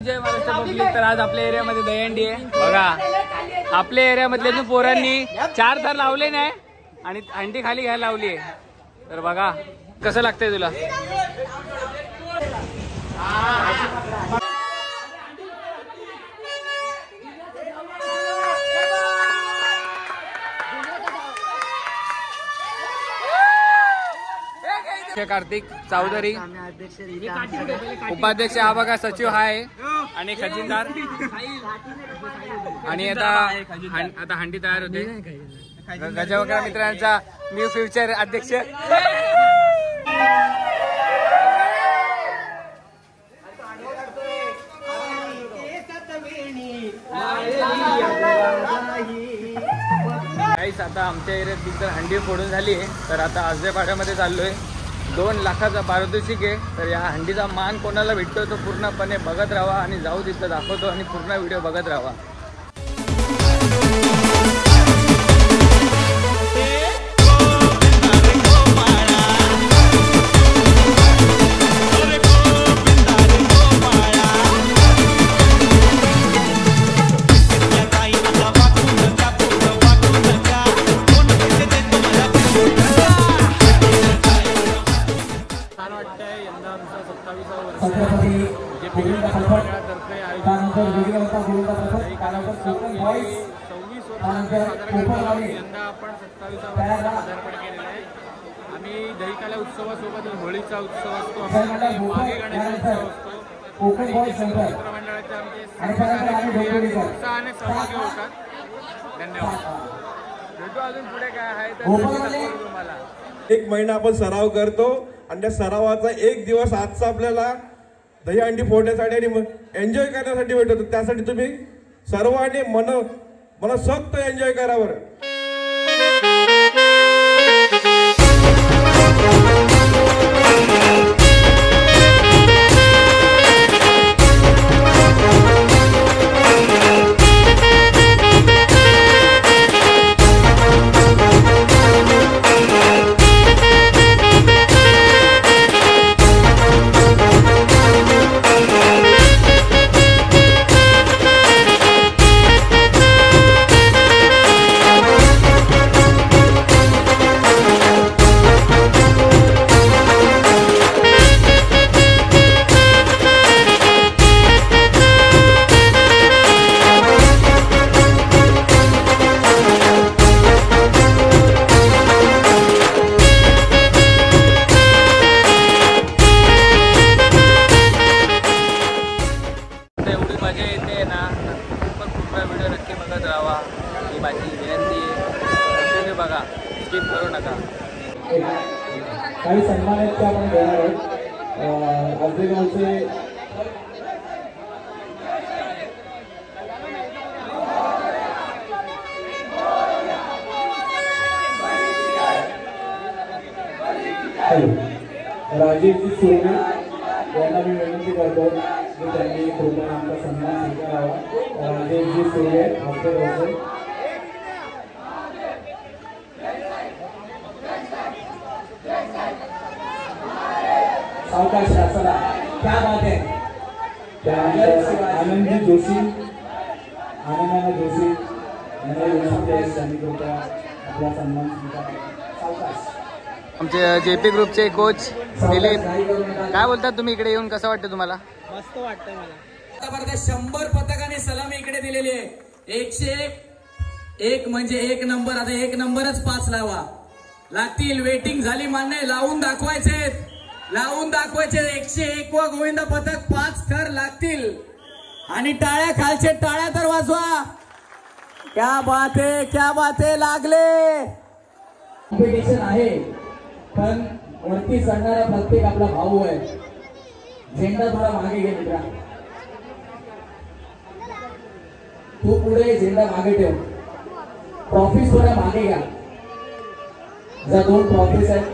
जय Maharashtra public. तर आज आपल्या एरियामध्ये दहीहंडी आहे बघा। आपल्या एरियामधल्या पोरांनी 4 थर लावले नाही आणि हंडी खाली घ्यायला लावली आहे। तर बघा कसं लागतंय तुला। कार्तिक चौधरी उपाध्यक्ष, हा बघा सचिव हा आहे आणि खजिनदार। आणि आता हंडी तयार होते। गजवकर मित्रांचा न्यू फ्युचर अध्यक्ष। आता आमच्या एरियात तिथं हंडी फोडून झाली आहे। तर आता आजदेपाड्यामध्ये चाललोय। 2 लाखाचा पारितोषिक आहे। तर या हंडीचा मान कोणाला भेटतो तो पूर्णपणे बघत राहा आणि जाऊ तिथं दाखवतो आणि पूर्ण व्हिडिओ बघत राहा। आम्ही दहीकाला उत्सवासोबत होळीचा उत्सव असतो, मागे गणेशोत्सव असतो। मित्रमंडळाचे आमचे उत्साहाने सहभागी होतात। धन्यवाद। भेटू अजून पुढे काय आहे तर तुम्हाला। 1 महिना आपण सराव करतो आणि त्या सरावाचा 1 दिवस आजचा आपल्याला दहीहंडी फोडण्यासाठी आणि एन्जॉय करण्यासाठी भेटतो। त्यासाठी तुम्ही सर्वांनी मनसोक्त एन्जॉय करा बरं। बघा स्किप करू नका। काही सन्मान आहेत ते आपण देणार आहोत। आजदेगावचे राजेशजी सोने यांना मी विनंती करतो की त्यांनी कृपया आमचा सन्मान स्वीकारावा। राजेशजी सोने आजदेगावचे सावकाश चला। क्या बात है। आनंदजी जोशी, आनंदाना जोशी आपला सन्मान सावकाश। आमचे जेपी ग्रुपचे कोच दिलीप, काय बोलतात तुम्ही इकडे येऊन कसं वाटतं तुम्हाला? मस्त वाटतंय मला। 100 पथकाने सलामी इकडे दिलेली आहे। 101 म्हणजे 1 नंबर। आता 1 नंबरच 5 लावा लागतील। वेटिंग झाली मान्य। लावून दाखवायचे 101 व गोविंद पथक 5 थर लागतील। आणि टाळ्या खालचे टाळ्या तर वाजवा। क्या बात आहे लागले। कॉम्पिटिशन आहे पण वरती चढणारा प्रत्येक आपला भाऊ आहे। झेंडा थोडा मागे घे मित्रा, तू पुढे झेंडा मागे ठेव। ट्रॉफीज थोड्या मागे घ्या। ज्या 2 ट्रॉफीज आहेत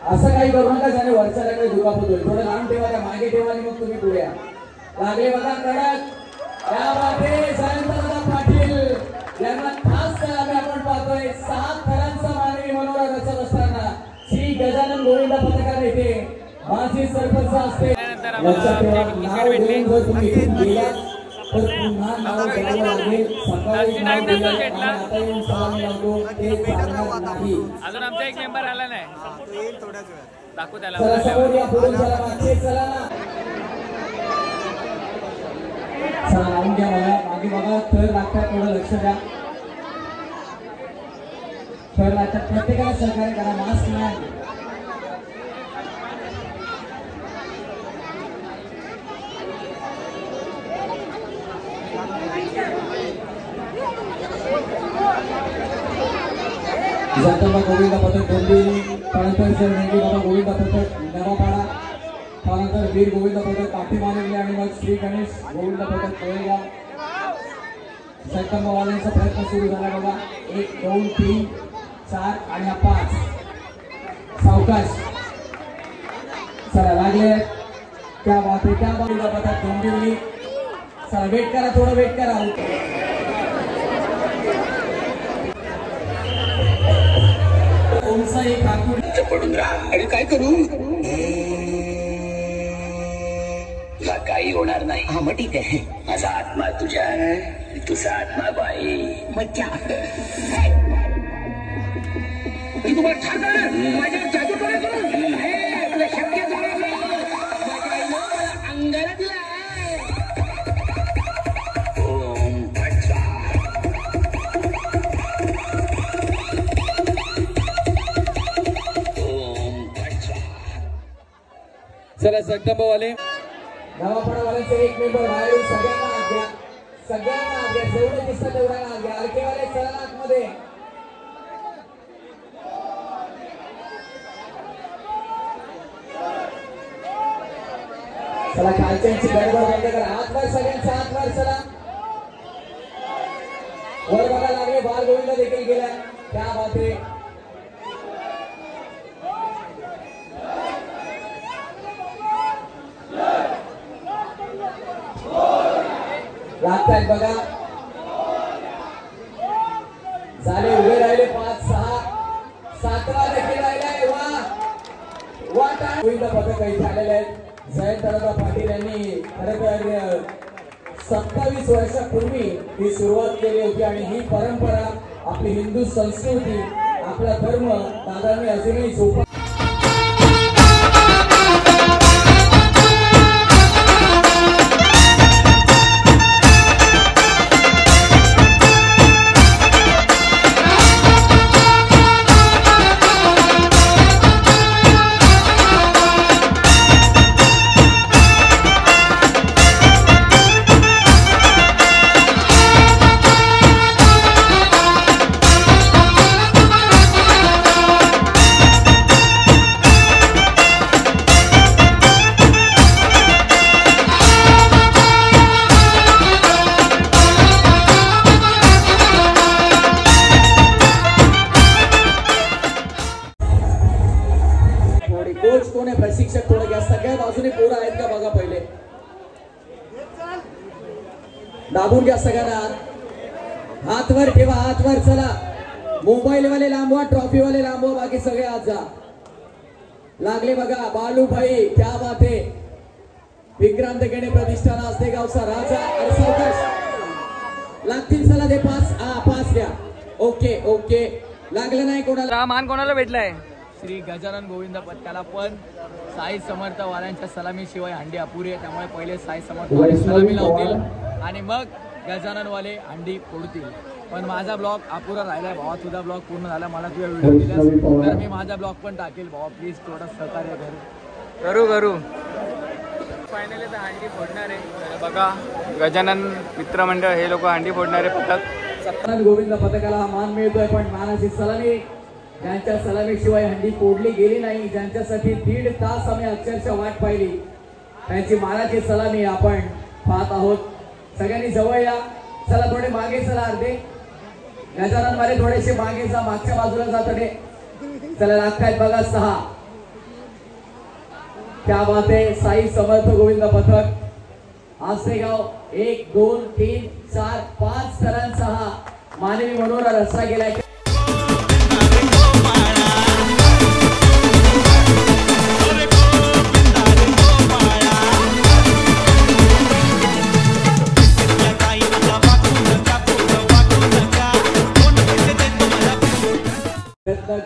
असं काही करू नका ज्याने वरच्या लागले दुखापत होईल। थोडं लांब ठेवा, त्या मागे ठेवा आणि मग तुम्ही पुढे या। लागले बघा कडक। त्या बाबे जयंतदादा पाटील यांना खास सलामी आपण पाहतोय। 7 थरांचा मानवी मनोरा रचत असताना श्री गजानन गोविंद पथकाने इथे माजी सरपंच असते त्यानंतर आम्हाला लक्षात ठेवा, आमचे नाव तिकीट भेटले. घेऊन जर तुम्ही इथून गेलात तर पुन्हा नाव द्यावं लागेल. सकाळी नाव दिलं आणि आता येऊन सलामी लावतो ते चालणार नाही. अजून आमचा एक मेंबर आला नाही, दाखवू त्याला. चला समोर या, पुढे चला, मागचे चला ना. चला लावून घ्या, बघा मागे बघा, थर लागतात, थोडं लक्ष द्या. थर लागतात, प्रत्येकाला सहकार्य करा. मास्क नाही. जगदंबा गोविंद पथक डोंबिवली, त्यानंतर सर मेंढी बाबा गोविंद पथक नवापाडा, त्यानंतर वीर गोविंद पथक काठी मानवली आणि मग श्री गणेश गोविंद पथक कोळेगाव. जगदंबावाल्यांचा प्रयत्न सुरू झाला बघा. 1 2 3 4 आणि 5. सावकाश. चला लागले, क्या बात आहे, क्या गोविंद पथक डोंबिवली. चला वेट करा, थोडं वेट करा. पडून राहा आणि काय करू, तुला काही होणार नाही. हा मग ठीक आहे. माझा आत्मा तुझ्या, तुझा आत्मा बाई. मज्जा तुम्हाला ठार करा, माझ्यावर जादू करा करून तुला शक्य झालं अंगाला दिला. ओम भट्टा. चला जगदंबावाले नवापाडावाल्यांचे एक मेंबर बाहेर येऊन सगळ्यांना आत घ्या, सगळ्यांना आत घ्या. जेवढे दिसतं तेवढ्यांना आत घ्या. आरकेवाले चला आतमध्ये. चला खालच्यांची गडबड बंद करा. आतवर सगळ्यांचा, आतवर चला. वर बघा लागले, बाल गोविंद देखील गेला. त्या बाते लागतायत बघा. झाले, उभे राहिले 5 6 7वा देखील राहिलाय. वा गोविंद पथक इथे आलेले आहेत. जयंतदादा पाटील यांनी खरं तर 27 वर्षापूर्वी ही सुरुवात केली होती आणि ही परंपरा, आपली हिंदू संस्कृती, आपला धर्म दादांनी अजूनही जोपासला. कोच कोण आहे, प्रशिक्षक थोडं घ्या. सगळ्या बाजूने पोरं आहेत का बघा पहिले. दाबून घ्या सगळ्यांना. हात वर ठेवा, हात वर. चला, मोबाईल वाले लांबवा, ट्रॉफी वाले लांबवा, बाकी सगळे आज जा. लागले बघा, बालू भाई, क्या बात आहे. विक्रांत गणे प्रतिष्ठान आस्तेगावचा राजा. सावकाश लागतील. चला दे 5 द्या. ओके ओके, लागलं नाही कोणाला. मान कोणाला भेटलाय? श्री गजानन गोविंद पथकाला. पण साई समर्थ वाल्यांच्या सलामी शिवाय हंडी अपुरी आहे, त्यामुळे पहिले साई समर्थ वाले सलामी लावतील आणि मग गजानन वाले हंडी फोडतील. पण माझा ब्लॉग अपुरा राहिलाय भावा. तुझा ब्लॉग पूर्ण झाला, मला तुझ्या व्हिडिओ दिलास तर मी माझा ब्लॉग पण टाकेल भावा. प्लीज थोडं सहकार्य करू. फायनली तर हंडी फोडणार आहे. तर बघा, गजानन मित्रमंडळ हे लोक हंडी फोडणारे पथक. गोविंद पथकाला हा मान मिळतोय, पण मानाची सलामी, ज्यांच्या सलामीशिवाय हंडी फोडली गेली नाही, ज्यांच्यासाठी 1.5 तास आम्ही अक्षरशः वाट पाहिली, त्यांची मानाची सलामी आपण पाहत आहोत. सगळ्यांनी जवळ या. चला थोडे मागे चला. अर्धे गजानन वाले थोडेसे मागे जा, मागच्या बाजूला जा थोडे. चला लागतायत बघा 6. क्या बात आहे. साई समर्थ गोविंद पथक आस्तेगाव. 1 2 3 4 5 स्थरांचा हा मानवी मनोरा रस्ता गेलाय.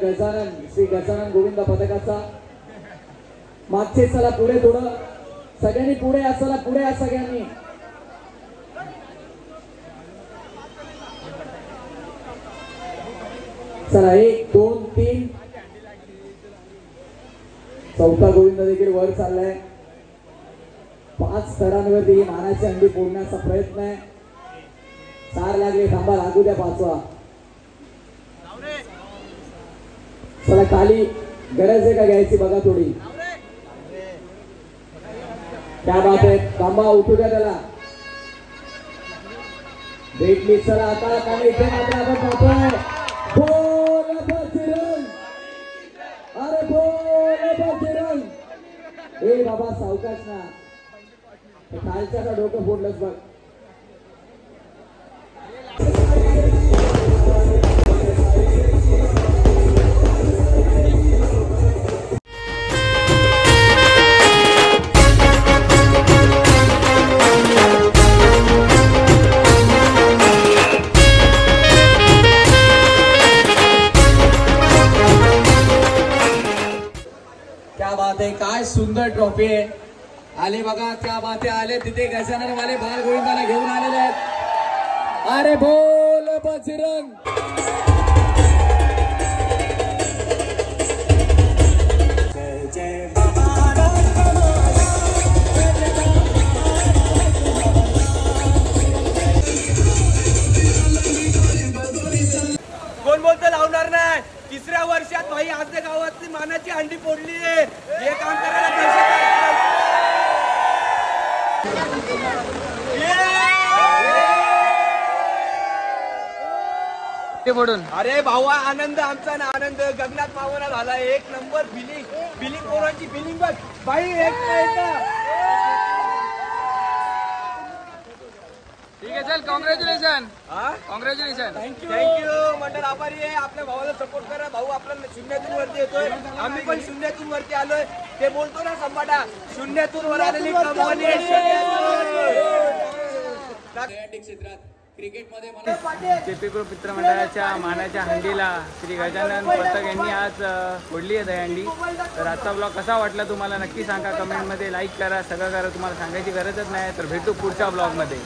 गजानन श्री गजानन गोविंद पथकाचा मागचे चला पुढे थोडं सगळ्यांनी पुढे या चला पुढे या सगळ्यांनी चला 1 2 3 चौथा गोविंद देखील वर चाललाय 5 स्तरांवरती ही मानाची हंडी फोडण्याचा प्रयत्न आहे 4 लागले थांबा लागू द्या 5वा चला खाली गरज आहे का घ्यायची बघा थोडी क्या बात आहे थांबा उठू द्या त्याला भेटली चला आता आणि इथे मात्र आपण पाहतोय बोल बजरंग अरे बोल बजरंग ए बाबा सावकाश ना खालच्या का डोकं फोडलंच बघ क्या बात आहे काय सुंदर ट्रॉफी आहे आले बघा क्या बात आहे आले तिथे गजानन वाले बाल गोविंदाला घेऊन आलेले आहेत अरे बोल बजरंग कोण बोलतं लावणार नाही 3ऱ्या वर्षात भाई आजच्या गावातली मानाची हंडी फोडली आहे हे काम करायला फोडून अरे भावा आनंद आमचा ना आनंद गगनात मावना झाला 1 नंबर बिलिंग पोरांची बिलिंग बघ भाई ठीक आहे चल कॉंग्रॅच्युलेशन थँक्यू मंडळ आभारी आहे आपल्या भावाला सपोर्ट करा भाऊ आपल्याला 0तून वरती येतोय आम्ही पण 0तून वरती आलोय ते बोलतो ना संपाटा 0तून वर आलेली कंपनी क्षेत्रात क्रिकेटमध्ये जेपी ग्रुप मित्रमंडळाच्या मानाच्या हंडीला श्री गजानन पथक यांनी आज फोडली आहे दहीहंडी तर आजचा ब्लॉग कसा वाटला तुम्हाला नक्की सांगा कमेंटमध्ये लाईक करा सगळं करा तुम्हाला सांगायची गरजच नाही तर भेटू पुढच्या ब्लॉगमध्ये